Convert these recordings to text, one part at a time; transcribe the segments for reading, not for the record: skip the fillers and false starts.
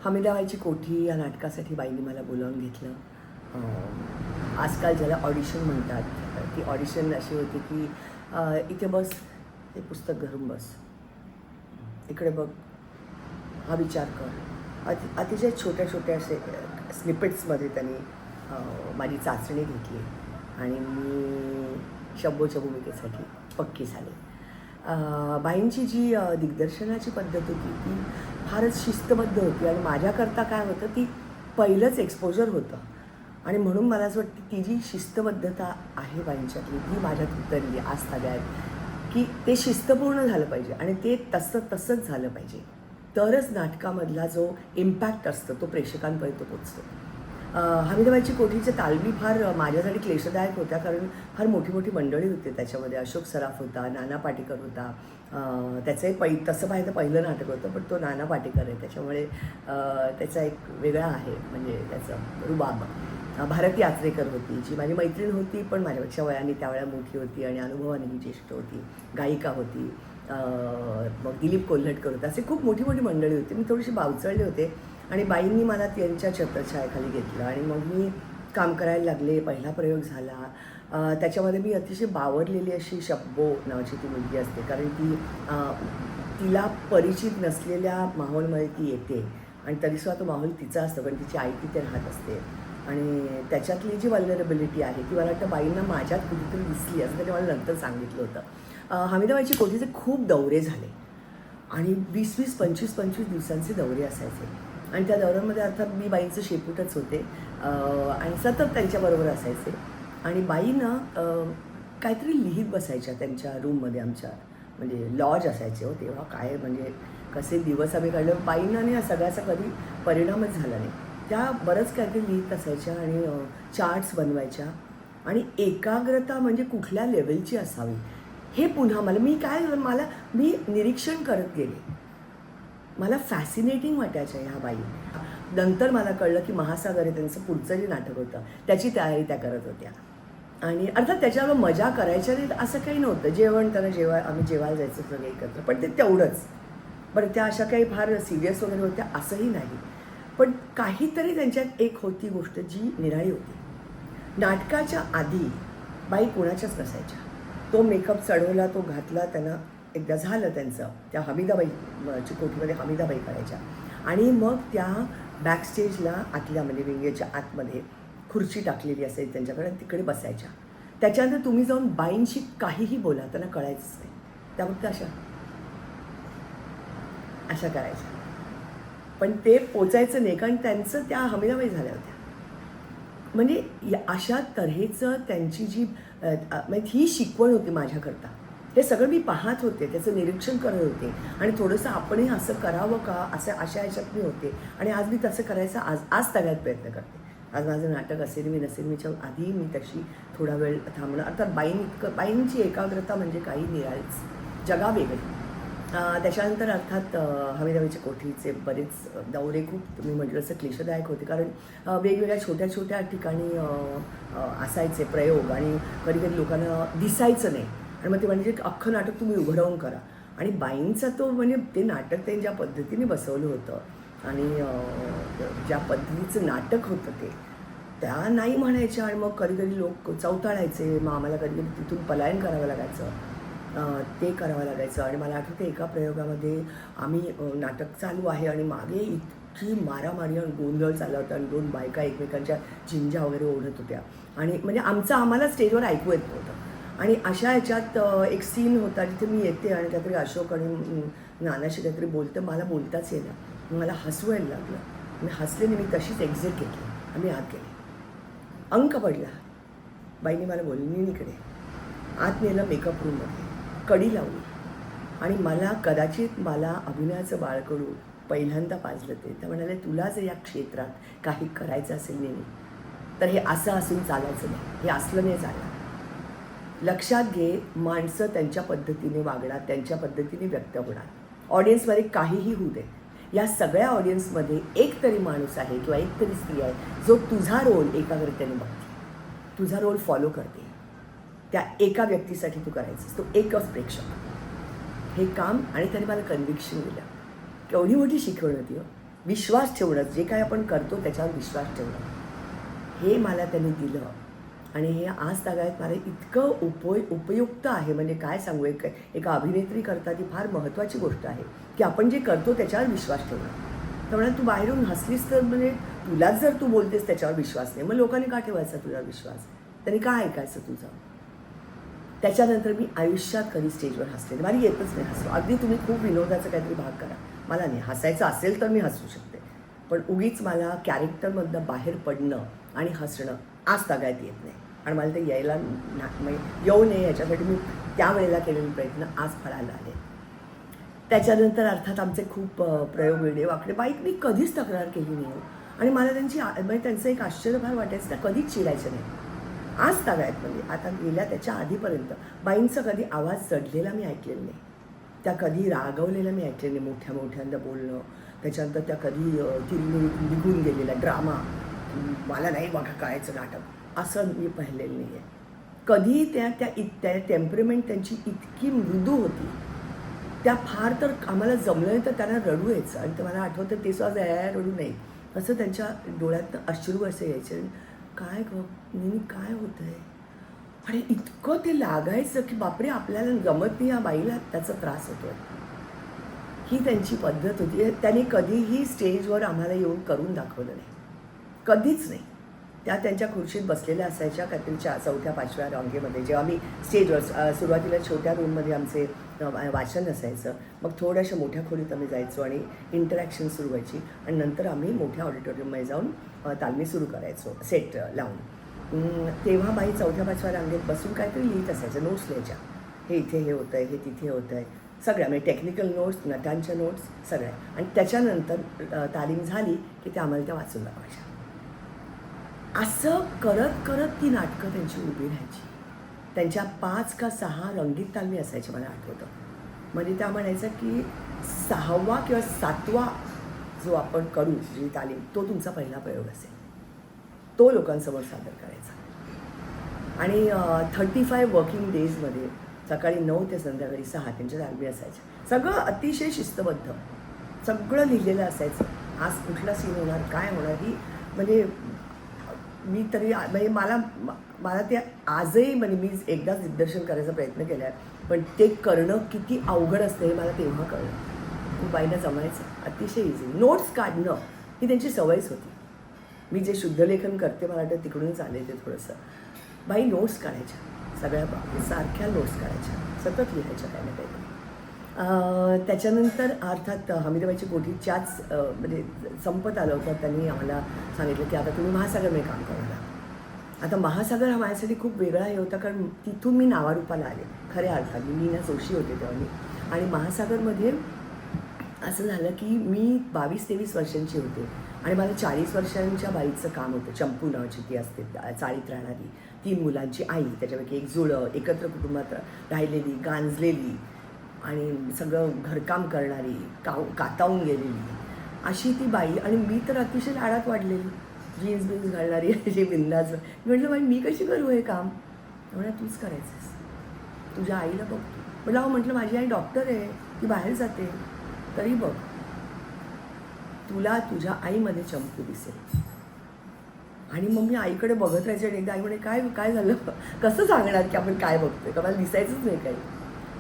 हमीदाबाईची कोठी या नाटकासाठी बाईंनी मला बोलावून घेतलं. आजकाल ज्याला ऑडिशन म्हणतात, ती ऑडिशन अशी होती की इथे बस, हे पुस्तक धरून बस, इकडे बघ, हा विचार कर. अतिशय छोट्या छोट्या असे स्निपेट्समध्ये त्यांनी माझी चाचणी घेतली आणि मी शंभोच्या भूमिकेसाठी पक्की झाले. बाईंची जी दिग्दर्शनाची पद्धत होती ती फारच शिस्तबद्ध होती आणि माझ्याकरता काय होतं, ती पहिलंच एक्सपोजर होतं आणि म्हणून मला असं वाटतं ती जी शिस्तबद्धता आहे बाईंच्यातली ती माझ्यात उतरली आज सगळ्यात, की ते शिस्तपूर्ण झालं पाहिजे आणि ते तसंच झालं पाहिजे, तरच नाटकामधला जो इम्पॅक्ट असतो तो प्रेक्षकांपर्यंत पोचतो. हमीदाबाईची कोठीचे तालमी फार माझ्यासाठी क्लेशदायक होत्या, कारण फार मोठी मोठी मंडळी होती त्याच्यामध्ये. अशोक सराफ होता, नाना पाटेकर होता. त्याचं तसं पाहिलं पहिलं नाटक होतं, पण तो नाना पाटेकर आहे, त्याच्यामुळे त्याचा एक वेगळा आहे म्हणजे त्याचं रुबाब. भारती आचरेकर होती, जी माझी मैत्रीण होती, पण माझ्यापेक्षा वयाने त्यावेळेला मोठी होती आणि अनुभवानेही ज्येष्ठ होती. गायिका होती. मग दिलीप कोल्हटकर होता. असे खूप मोठी मोठी मंडळी होती. मी थोडीशी बावचळले होते आणि बाईंनी मला त्यांच्या छत्रछायाखाली घेतलं आणि मग मी काम करायला लागले. पहिला प्रयोग झाला. त्याच्यामध्ये मी अतिशय बावरलेली अशी शब्बो नावाची ती मुलगी असते, कारण तिला परिचित नसलेल्या माहोलमध्ये ती येते आणि तरीसुद्धा तो माहोल तिचा असतो, कारण तिची आई तिथे राहत असते आणि त्याच्यातली जी वल्नरेबिलिटी आहे ती मला वाटतं बाईंना माझ्यात कुठेतरी दिसली, असं त्यांनी मला नंतर सांगितलं होतं. हमीदाबाईची कोठीचे खूप दौरे झाले आणि 20-20, 25-25 दिवसांचे दौरे असायचे आणि त्या दौऱ्यांमध्ये अर्थात मी बाईंचं शेपूटच होते आणि सतत त्यांच्याबरोबर असायचे आणि बाईंना काहीतरी लिहित बसायच्या त्यांच्या रूममध्ये आमच्या, म्हणजे लॉज असायचे हो तेव्हा. काय म्हणजे कसे दिवस आम्ही काढले. बाईंना आणि या सगळ्याचा कधी परिणामच झाला नाही. त्या बरंच काहीतरी लिहित असायच्या आणि चार्ट्स बनवायच्या आणि एकाग्रता म्हणजे कुठल्या लेवलची असावी हे पुन्हा मी निरीक्षण करत गेले. मला फॅसिनेटिंग वाटायच्या ह्या बाई. नंतर मला कळलं की महासागर हे त्यांचं पुढचं जे नाटक होतं त्याची तयारी त्या करत होत्या आणि अर्थात त्याच्यावर मजा करायच्या नाही असं काही नव्हतं. आम्ही जेवायला जायचं सगळे एकत्र, पण ते तेवढंच. बरं, त्या अशा काही फार सिरियस वगैरे होत्या असंही नाही, पण काहीतरी त्यांच्यात एक होती गोष्ट जी निराळी होती. नाटकाच्या आधी बाई कोणाच्याच नसायच्या. तो मेकअप चढवला, तो घातला, त्यांना एकदा झालं त्यांचं, त्या हमीदाबाईची कोठीमध्ये हमीदाबाई करायच्या आणि मग त्या बॅकस्टेजला आतल्या म्हणजे विंगेच्या आतमध्ये खुर्ची टाकलेली असायची त्यांच्याकडे, तिकडे बसायच्या. त्याच्यानंतर तुम्ही जाऊन बाईंशी काहीही बोला, त्यांना कळायचंच नाही. त्या फक्त अशा करायच्या, पण ते पोचायचं नाही, कारण त्यांचं त्या हमीदाबाई झाल्या होत्या. म्हणजे अशा तऱ्हेचं त्यांची जी म्हणजे ही शिकवण होती माझ्याकरता. हे सगळं मी पाहत होते, त्याचं निरीक्षण करत होते आणि थोडंसं आपणही असं करावं का अशा ह्याच्यात मी होते आणि आज मी तसं करायचा आज तऱ्यात प्रयत्न करते. आज माझं नाटक असेल मी नसेल, मीच्या आधी मी तशी थोडा वेळ थांबणं. अर्थात बाईंची एकाग्रता म्हणजे काही निराळीच जगावेगळी. त्याच्यानंतर अर्थात हमीदाबाईच्या कोठीचे बरेच दौरे खूप तुम्ही म्हटलं असं क्लेशदायक होते, कारण वेगवेगळ्या छोट्या छोट्या ठिकाणी असायचे प्रयोग आणि कधी कधी लोकांना दिसायचं नाही आणि मग ते म्हणजे अख्खं नाटक तुम्ही उभं राहून करा. आणि बाईंचा तो म्हणजे ते नाटक त्यांनी ज्या पद्धतीने बसवलं होतं आणि ज्या पद्धतीचं नाटक होतं ते त्या नाही म्हणायच्या आणि मग कधी कधी लोक चौताळायचे. मग आम्हाला कधी कधी तिथून पलायन करावं लागायचं, ते करावं लागायचं. आणि मला आठवतं एका प्रयोगामध्ये आम्ही नाटक चालू आहे आणि मागे इतकी मारामारी आणि गोंधळ चालला होता आणि दोन बायका एकमेकांच्या चिंजा वगैरे ओढत होत्या आणि म्हणजे आम्हाला स्टेजवर ऐकू येत नव्हतं. आणि अशा ह्याच्यात एक सीन होता जिथे मी येते आणि काहीतरी अशोक आणि नानाशी काहीतरी बोलतं, मला बोलताच येईल, मला हसू यायला लागलं. मी हसले नाही, मी तशीच एक्झिट घेतली, आम्ही आत गेले. अंक पडला. बाईंनी मला बोलली इकडे आत नेलं मेकअप रूममध्ये, कडी लावली आणि मला अभिनयाचं बाळकडू पहिल्यांदा पाजलं ते. त्या म्हणाले, तुला जर या क्षेत्रात काही करायचं असेल नेहमी तर हे असं असून चालायचं नाही, हे असलं नाही चालणार. लक्षात घे, माणसं त्यांच्या पद्धतीने वागणार, त्यांच्या पद्धतीने व्यक्त होणार. ऑडियन्समध्ये काहीही होऊ दे, या सगळ्या ऑडियन्समध्ये एक तरी माणूस आहे किंवा एक तरी स्त्री आहे जो तुझा रोल एकाग्रतेने बघते, तुझा रोल फॉलो करते. त्या एका व्यक्तीसाठी तू करायचंस, तो एकच प्रेक्षक. हे काम आणि त्याने मला कन्व्हिक्शन दिलं. केवढी मोठी शिकवण होती हो. विश्वास ठेवणं, जे काही आपण करतो त्याच्यावर विश्वास ठेवणं, हे मला त्यांनी दिलं. आणि हे आज तागायत मला इतकं उपयुक्त आहे, म्हणजे काय सांगू. एका अभिनेत्री करता ती फार महत्त्वाची गोष्ट आहे की आपण जे करतो त्याच्यावर विश्वास ठेवणं. त्यामुळे तू बाहेरून हसलीस तर म्हणजे तुलाच जर तू बोलतेस त्याच्यावर विश्वास नाही, मग लोकांनी का ठेवायचा तुझ्यावर विश्वास? त्यांनी का ऐकायचं तुझं? त्याच्यानंतर मी आयुष्यात कधी स्टेजवर हसले मला येतच नाही हसू. अगदी तुम्ही खूप विनोदाचा काहीतरी भाग करा, मला नाही हसायचं. असेल तर मी हसू शकते, पण उगीच मला कॅरेक्टरमधनं बाहेर पडणं आणि हसणं आज तागायत येत नाही. आणि मला ते यायला येऊ नये याच्यासाठी मी त्यावेळेला केलेले प्रयत्न आज फळायला आले. त्याच्यानंतर अर्थात आमचे खूप प्रयोग वेगळे वाकडे. बाईक मी कधीच तक्रार केली नाही. आणि मला म्हणजे त्यांचं एक आश्चर्य फार वाटायचं, त्या कधीच चिडायचं नाही. आज तागायत म्हणजे आता गेल्या त्याच्या आधीपर्यंत बाईंचा कधी आवाज चढलेला मी ऐकलेला नाही, त्या कधी रागवलेला मी ऐकलेलं नाही. मोठ्या मोठ्यांदा बोलणं, त्याच्यानंतर त्या कधी निघून गेलेला ड्रामा, मला नाही बघा कळायचं नाटक, असं मी पाहिलेलं नाही आहे कधी. त्या टेम्परमेंट त्यांची इतकी मृदू होती, त्या फार तर आम्हाला जमलं तर त्यांना रडू यायचं. आणि ते मला आठवतं ते सुद्धा रडू नाही, असं त्यांच्या डोळ्यातनं अश्रू असे यायचे. काय गं नेहमी काय होतं आहे? आणि इतकं ते लागायचं की बापरे आपल्याला जमत नाही, या बाईला त्याचा त्रास होतो. ही त्यांची पद्धत होती. त्यांनी कधीही स्टेजवर आम्हाला येऊन करून दाखवलं नाही, कधीच नाही. त्या त्यांच्या खुर्चीत बसलेल्या असायच्या काहीतरी 4थ्या-5व्या रांगेमध्ये. जेव्हा आम्ही स्टेजवर सुरुवातीला छोट्या रूममध्ये आमचे वाचन असायचं, मग थोड्याशा मोठ्या खोलीत आम्ही जायचो आणि इंटरॅक्शन सुरू व्हायची. आणि नंतर आम्ही मोठ्या ऑडिटोरियममध्ये जाऊन तालमी सुरू करायचो सेट लावून. तेव्हा बाई 4थ्या-5व्या रांगेत बसून काहीतरी लिहित असायचं, नोट्स लिहायच्या. हे इथे हे होतं आहे, हे तिथे होतं आहे, सगळ्या म्हणजे टेक्निकल नोट्स, नटांच्या नोट्स सगळ्या. आणि त्याच्यानंतर तालीम झाली की त्या आम्हाला त्या वाचून दाखवायच्या. असं करत करत ती नाटकं त्यांची उभी राहायची. त्यांच्या 5 का 6 रंगीत तालमी असायच्या मला आठवतं. म्हणजे त्या म्हणायचं की 6वा किंवा 7वा जो आपण करू जी तालीम, तो तुमचा पहिला प्रयोग असेल, तो लोकांसमोर सादर करायचा. आणि 35 वर्किंग डेजमध्ये सकाळी 9 ते संध्याकाळी 6 त्यांच्या तालमी असायच्या. सगळं अतिशय शिस्तबद्ध, सगळं लिहिलेलं असायचं. आज कुठला सीन होणार, काय होणार, ही म्हणजे मी तरी म्हणजे मला ते आजही म्हणजे मी एकदाच दिग्दर्शन करायचा प्रयत्न केला आहे, पण ते करणं किती अवघड असतं हे मला तेव्हा कळलं. खूप बाईंना जमायचं, अतिशय इझी. नोट्स काढणं ही त्यांची सवयच होती. मी जे शुद्धलेखन करते मला वाटतं तिकडूनच आले ते थोडंसं. बाई नोट्स काढायच्या, सगळ्या सारख्या नोट्स काढायच्या, सतत लिहायच्या काही ना काही. त्याच्यानंतर अर्थात हमीदाबाईची कोठीच्याच म्हणजे संपत आलं होतं. त्यांनी आम्हाला सांगितलं की आता तुम्ही महासागरमध्ये काम करणार. आता महासागर हा माझ्यासाठी खूप वेगळा हे होता, कारण तिथून मी नावारूपाला आले खऱ्या अर्थात. मी मीना जोशी होते तेव्हा मी. आणि महासागरमध्ये असं झालं की मी 22-23 वर्षांची होते आणि मला 40 वर्षांच्या बाईचं काम होतं. चंपू नावाची ती असते चाळीत राहणारी, 3 मुलांची आई, त्याच्यापैकी एक जुळं, एकत्र कुटुंबात राहिलेली, गांजलेली आणि सगळं घरकाम करणारी, कातावून गेलेली अशी ती बाई. आणि मी तर अतिशय लाडात वाढलेली, जीन्स बीन्स घालणारी अशी बिंदाच. म्हटलं बाई मी कशी करू हे काम? म्हणून तूच करायचंस, तुझ्या आईला बघ. म्हटलं माझी आई डॉक्टर आहे, ती बाहेर जाते, तरी बघ तुला तुझ्या आईमध्ये चंपू दिसेल. आणि मग मी आईकडे बघत राहायचे. आणि एकदा आई म्हणे काय झालं, कसं सांगणार की आपण काय बघतोय, का मला दिसायचंच नाही काही.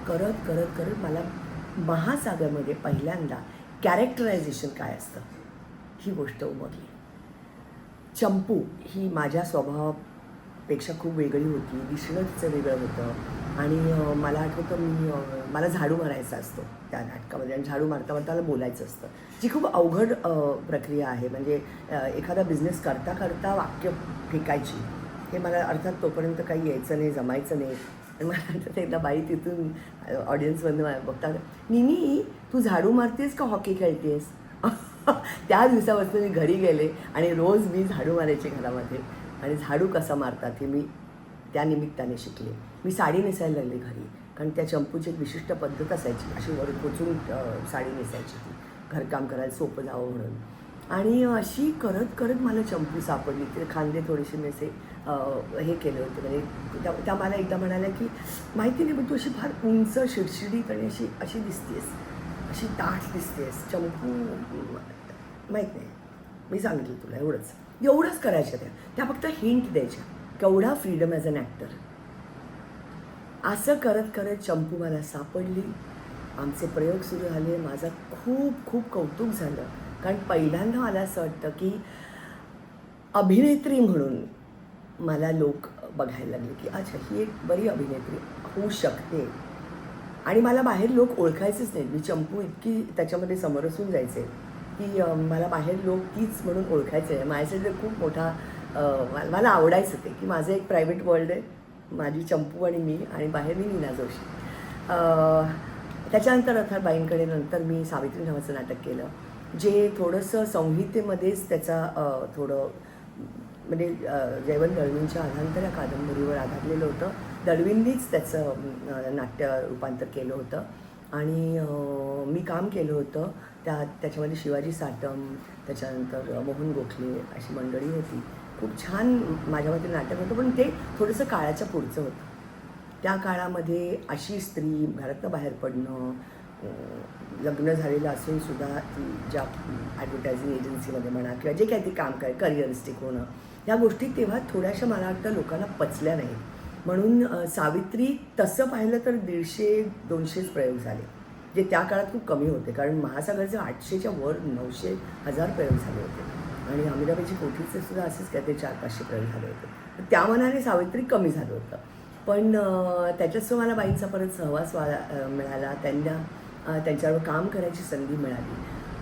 करत करत करत मला महासागरमध्ये पहिल्यांदा कॅरेक्टरायझेशन काय असतं ही गोष्ट उमगली. चंपू ही माझ्या स्वभावापेक्षा खूप वेगळी होती, दिसणं तिचं वेगळं होतं. आणि मला आठवतं मला झाडू मारायचा असतो त्या नाटकामध्ये, आणि झाडू मारता मारता मला बोलायचं असतं, जी खूप अवघड प्रक्रिया आहे. म्हणजे एखादा बिझनेस करता करता वाक्य फेकायची, हे मला अर्थात तोपर्यंत काही यायचं नाही, जमायचं नाही. आणि मला आठवतं एकदा बाई तिथून ऑडियन्समधून बघतात, निनी तू झाडू मारतेस का हॉकी खेळतेस? त्या दिवसापासून मी घरी गेले आणि रोज मी झाडू मारायचे घरामध्ये. आणि झाडू कसा मारतात हे मी त्या निमित्ताने शिकले. मी साडी नेसायला लागले घरी, कारण त्या चंपूची एक विशिष्ट पद्धत असायची, अशी वर पोचून साडी नेसायची ती, घरकाम करायला सोपं जावं म्हणून. आणि अशी करत करत मला चंपू सापडली. ते खांदे थोडेसे मी असे हे केले होते. म्हणजे त्या मला एकदा म्हणाल्या की माहिती नाही पण तू अशी फार उंच शिडशिडीत आणि अशी दिसतेस, अशी ताठ दिसतेस. चंपू माहीत नाही, मी सांगितलं तुला एवढंच करायच्या त्या फक्त हिंट द्यायच्या, केवढा फ्रीडम ॲज अन ॲक्टर. असं करत करत चंपू मला सापडली, आमचे प्रयोग सुरू झाले. माझं खूप खूप कौतुक झालं, कारण पहिल्यांदा मला असं वाटतं की अभिनेत्री म्हणून मला लोक बघायला लागले की अच्छा ही एक बरी अभिनेत्री होऊ शकते. आणि मला बाहेर लोक ओळखायचेच नाहीत. मी चंपू इतकी त्याच्यामध्ये समरसून जायचे की मला बाहेर लोक तीच म्हणून ओळखायचे. माझ्यासाठी तर खूप मोठा मला आवडायचं ते की माझं एक प्रायव्हेट वर्ल्ड आहे, माझी चंपू आणि मी, आणि बाहेर मी नीना जोशी. त्याच्यानंतर अर्थात बाईंकडे नंतर मी सावित्री नावाचं नाटक केलं, जे थोडंसं संहितेमध्येच त्याचा थोडं म्हणजे जयवंत दळवींच्या अधांतर या कादंबरीवर आधारलेलं होतं. दळवींनीच त्याचं नाट्य रूपांतर केलं होतं आणि मी काम केलं होतं. त्याच्यामध्ये शिवाजी साटम, त्याच्यानंतर मोहन गोखले अशी मंडळी होती. खूप छान माझ्यामध्ये नाटक होतं, पण ते थोडंसं काळाच्या पुढचं होतं. त्या काळामध्ये अशी स्त्री घरातनं बाहेर पडणं, लग्न झालेलं असूनसुद्धा ती ज्या ॲडव्हर्टायझिंग एजन्सीमध्ये म्हणा किंवा जे काही ती काम करिअरिस्टिक होणं, ह्या गोष्टी तेव्हा थोड्याशा मला वाटतं लोकांना पचल्या नाहीत. म्हणून सावित्री तसं पाहिलं तर 150-200 प्रयोग झाले, जे त्या काळात खूप कमी होते, कारण महासागरचे 800च्या वर 900-1000 प्रयोग झाले होते आणि अमिराबाईची कोठीचे सुद्धा असेच काय ते 400-500 प्रयोग झाले होते. त्या मनाने सावित्री कमी झालं होतं. पण त्याच्यातसुद्धा मला बाईंचा परत सहवास मिळाला, त्यांच्यावर काम करायची संधी मिळाली.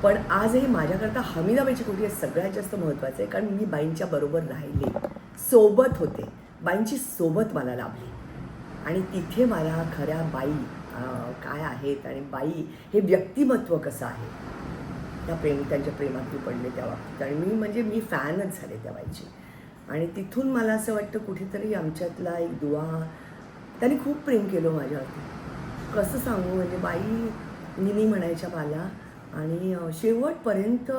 पण आजही माझ्याकरता हमीदाबाईची कोठी हे सगळ्यात जास्त महत्त्वाचं आहे, कारण मी बाईंच्या बरोबर राहिले, सोबत होते, बाईंची सोबत मला लाभली आणि तिथे मला खऱ्या बाई काय आहेत आणि बाई हे व्यक्तिमत्व कसं आहे त्यांच्या प्रेमात मी पडले त्या बाबतीत. आणि मी फॅनच झाले त्या बाईची. आणि तिथून मला असं वाटतं कुठेतरी आमच्यातला एक दुवा, त्यांनी खूप प्रेम केलं माझ्यावरती. कसं सांगू, म्हणजे बाई निनी म्हणायच्या मला आणि शेवटपर्यंत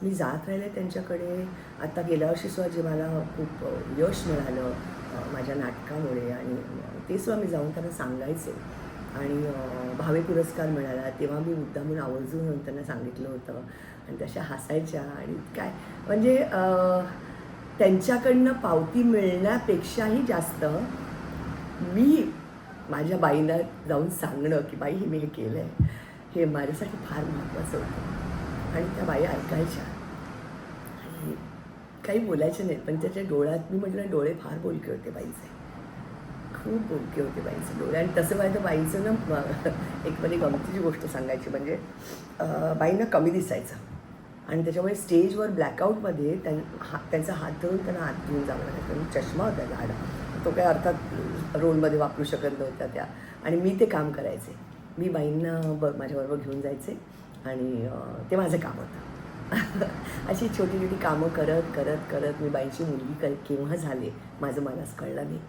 मी जात राहिले त्यांच्याकडे. आता गेल्या वर्षीसुद्धा जे मला खूप यश मिळालं माझ्या नाटकामुळे, आणि ते सुद्धा मी जाऊन त्यांना सांगायचे. आणि भावे पुरस्कार मिळाला तेव्हा मी मुद्दामून आवर्जून त्यांना सांगितलं होतं आणि तशा हसायच्या. आणि काय म्हणजे त्यांच्याकडनं पावती मिळण्यापेक्षाही जास्त मी माझ्या बाईंना जाऊन सांगणं की बाई मी हे केलं आहे, हे माझ्यासाठी फार महत्त्वाचं होतं. आणि त्या बाई ऐकायच्या आणि काही बोलायचे नाहीत, पण त्याच्या डोळ्यात मी म्हटलं डोळे फार बोलके होते बाईचे, खूप बोलके होते बाईचे डोळे. आणि तसं पाहिजे बाईचं ना एक म्हणजे गमतीची गोष्ट सांगायची म्हणजे बाईंना कमी दिसायचं आणि त्याच्यामुळे स्टेजवर ब्लॅकआउटमध्ये त्यांचा हात धरून त्यांना आत घेऊन जावं लागायचं. चष्मा होता गाड, तो काय अर्थात रोलमध्ये वापरू शकत नव्हत्या त्या, आणि मी ते काम करायचे. मी बाईंना माझ्याबरोबर घेऊन जायचे आणि ते माझं काम होतं. अशी छोटी छोटी कामं करत करत करत मी बाईंची मुलगी केव्हा झाले माझं मलाच कळलं नाही.